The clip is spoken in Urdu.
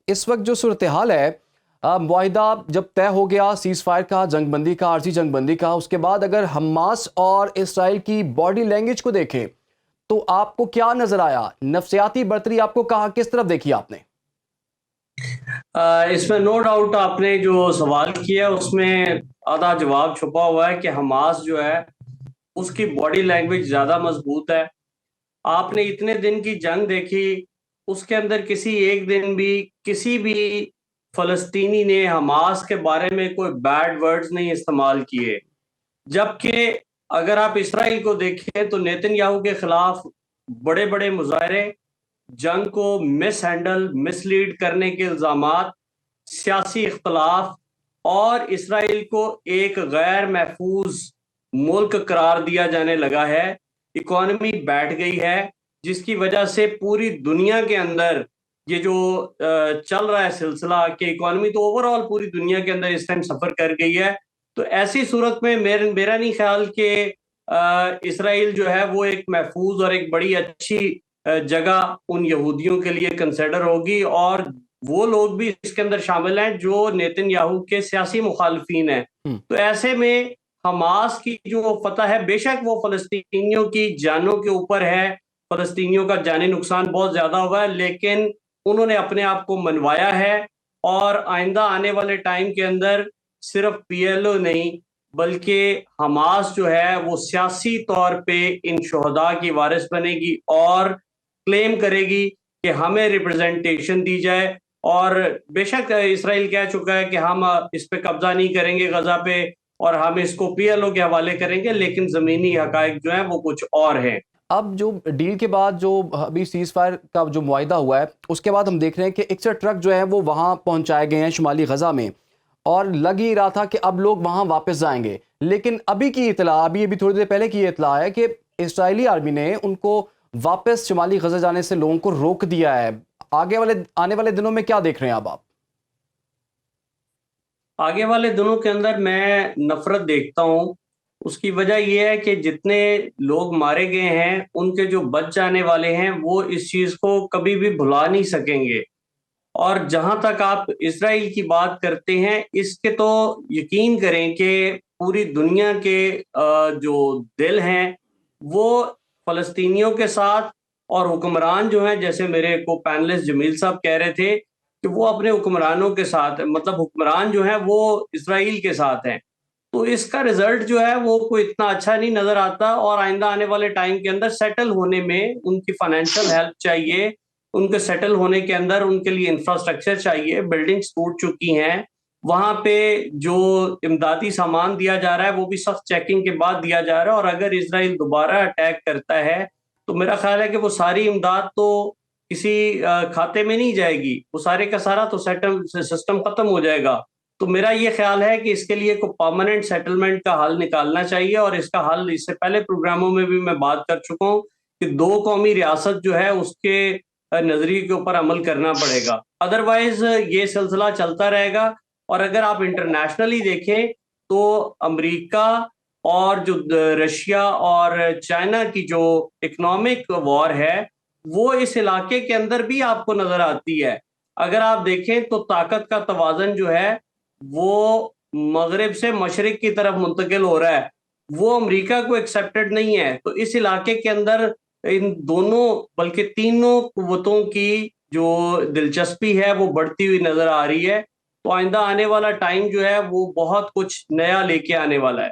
اس وقت جو صورتحال ہے، معاہدہ جب طے ہو گیا سیز فائر کا، جنگ بندی کا، عارضی جنگ بندی کا، اس کے بعد اگر حماس اور اسرائیل کی باڈی لینگویج کو دیکھیں تو آپ کو کیا نظر آیا؟ نفسیاتی برتری آپ کو کہاں کس طرف دیکھی آپ نے؟ اس میں نو ڈاؤٹ آپ نے جو سوال کیا اس میں آدھا جواب چھپا ہوا ہے کہ حماس جو ہے اس کی باڈی لینگویج زیادہ مضبوط ہے۔ آپ نے اتنے دن کی جنگ دیکھی، اس کے اندر کسی ایک دن بھی کسی بھی فلسطینی نے حماس کے بارے میں کوئی بیڈ ورڈز نہیں استعمال کیے، جبکہ اگر آپ اسرائیل کو دیکھیں تو نیتن یاہو کے خلاف بڑے بڑے مظاہرے، جنگ کو مس ہینڈل مس لیڈ کرنے کے الزامات، سیاسی اختلاف، اور اسرائیل کو ایک غیر محفوظ ملک قرار دیا جانے لگا ہے۔ اکانومی بیٹھ گئی ہے، جس کی وجہ سے پوری دنیا کے اندر یہ جو چل رہا ہے سلسلہ کہ اکانومی تو اوور آل پوری دنیا کے اندر اس ٹائم سفر کر گئی ہے۔ تو ایسی صورت میں میرا نہیں خیال کہ اسرائیل جو ہے وہ ایک محفوظ اور ایک بڑی اچھی جگہ ان یہودیوں کے لیے کنسیڈر ہوگی، اور وہ لوگ بھی اس کے اندر شامل ہیں جو نیتن یاہو کے سیاسی مخالفین ہیں۔ تو ایسے میں حماس کی جو فتح ہے، بے شک وہ فلسطینیوں کی جانوں کے اوپر ہے، فلسطینیوں کا جانی نقصان بہت زیادہ ہوا ہے، لیکن انہوں نے اپنے آپ کو منوایا ہے، اور آئندہ آنے والے ٹائم کے اندر صرف پی ایل او نہیں بلکہ حماس جو ہے وہ سیاسی طور پہ ان شہداء کی وارث بنے گی اور کلیم کرے گی کہ ہمیں ریپرزنٹیشن دی جائے۔ اور بے شک اسرائیل کہہ چکا ہے کہ ہم اس پہ قبضہ نہیں کریں گے غزہ پہ، اور ہم اس کو پی ایل او کے حوالے کریں گے، لیکن زمینی حقائق جو ہیں وہ کچھ اور ہیں۔ اب جو ڈیل کے بعد جو ابھی سیز فائر کا جو معاہدہ ہوا ہے، اس کے بعد ہم دیکھ رہے ہیں کہ 61 ٹرک جو ہیں وہ وہاں پہنچائے گئے ہیں شمالی غزہ میں، اور لگ ہی رہا تھا کہ اب لوگ وہاں واپس جائیں گے، لیکن ابھی کی اطلاع، ابھی تھوڑی دیر پہلے کی اطلاع ہے کہ اسرائیلی آرمی نے ان کو واپس شمالی غزہ جانے سے لوگوں کو روک دیا ہے۔ آنے والے دنوں میں کیا دیکھ رہے ہیں اب آپ؟ آگے والے دنوں کے اندر میں نفرت دیکھتا ہوں۔ اس کی وجہ یہ ہے کہ جتنے لوگ مارے گئے ہیں ان کے جو بچ جانے والے ہیں وہ اس چیز کو کبھی بھی بھلا نہیں سکیں گے۔ اور جہاں تک آپ اسرائیل کی بات کرتے ہیں، اس کے تو یقین کریں کہ پوری دنیا کے جو دل ہیں وہ فلسطینیوں کے ساتھ، اور حکمران جو ہیں جیسے میرے کو پینلسٹ جمیل صاحب کہہ رہے تھے کہ وہ اپنے حکمرانوں کے ساتھ، مطلب حکمران جو ہیں وہ اسرائیل کے ساتھ ہیں۔ تو اس کا رزلٹ جو ہے وہ کوئی اتنا اچھا نہیں نظر آتا، اور آئندہ آنے والے ٹائم کے اندر سیٹل ہونے میں ان کی فائنینشیل ہیلپ چاہیے، ان کے سیٹل ہونے کے اندر ان کے لیے انفراسٹرکچر چاہیے۔ بلڈنگز ٹوٹ چکی ہیں، وہاں پہ جو امدادی سامان دیا جا رہا ہے وہ بھی سخت چیکنگ کے بعد دیا جا رہا ہے، اور اگر اسرائیل دوبارہ اٹیک کرتا ہے تو میرا خیال ہے کہ وہ ساری امداد تو کسی کھاتے میں نہیں جائے گی، وہ سارے کا سارا تو سسٹم ختم ہو جائے گا۔ تو میرا یہ خیال ہے کہ اس کے لیے کوئی پرماننٹ سیٹلمنٹ کا حل نکالنا چاہیے، اور اس کا حل اس سے پہلے پروگراموں میں بھی میں بات کر چکا ہوں کہ دو قومی ریاست جو ہے اس کے نظریے کے اوپر عمل کرنا پڑے گا، ادروائز یہ سلسلہ چلتا رہے گا۔ اور اگر آپ انٹرنیشنلی دیکھیں تو امریکہ اور جو رشیا اور چائنا کی جو اکنامک وار ہے وہ اس علاقے کے اندر بھی آپ کو نظر آتی ہے۔ اگر آپ دیکھیں تو طاقت کا توازن جو ہے وہ مغرب سے مشرق کی طرف منتقل ہو رہا ہے، وہ امریکہ کو ایکسیپٹڈ نہیں ہے۔ تو اس علاقے کے اندر ان دونوں بلکہ تینوں قوتوں کی جو دلچسپی ہے وہ بڑھتی ہوئی نظر آ رہی ہے۔ تو آئندہ آنے والا ٹائم جو ہے وہ بہت کچھ نیا لے کے آنے والا ہے۔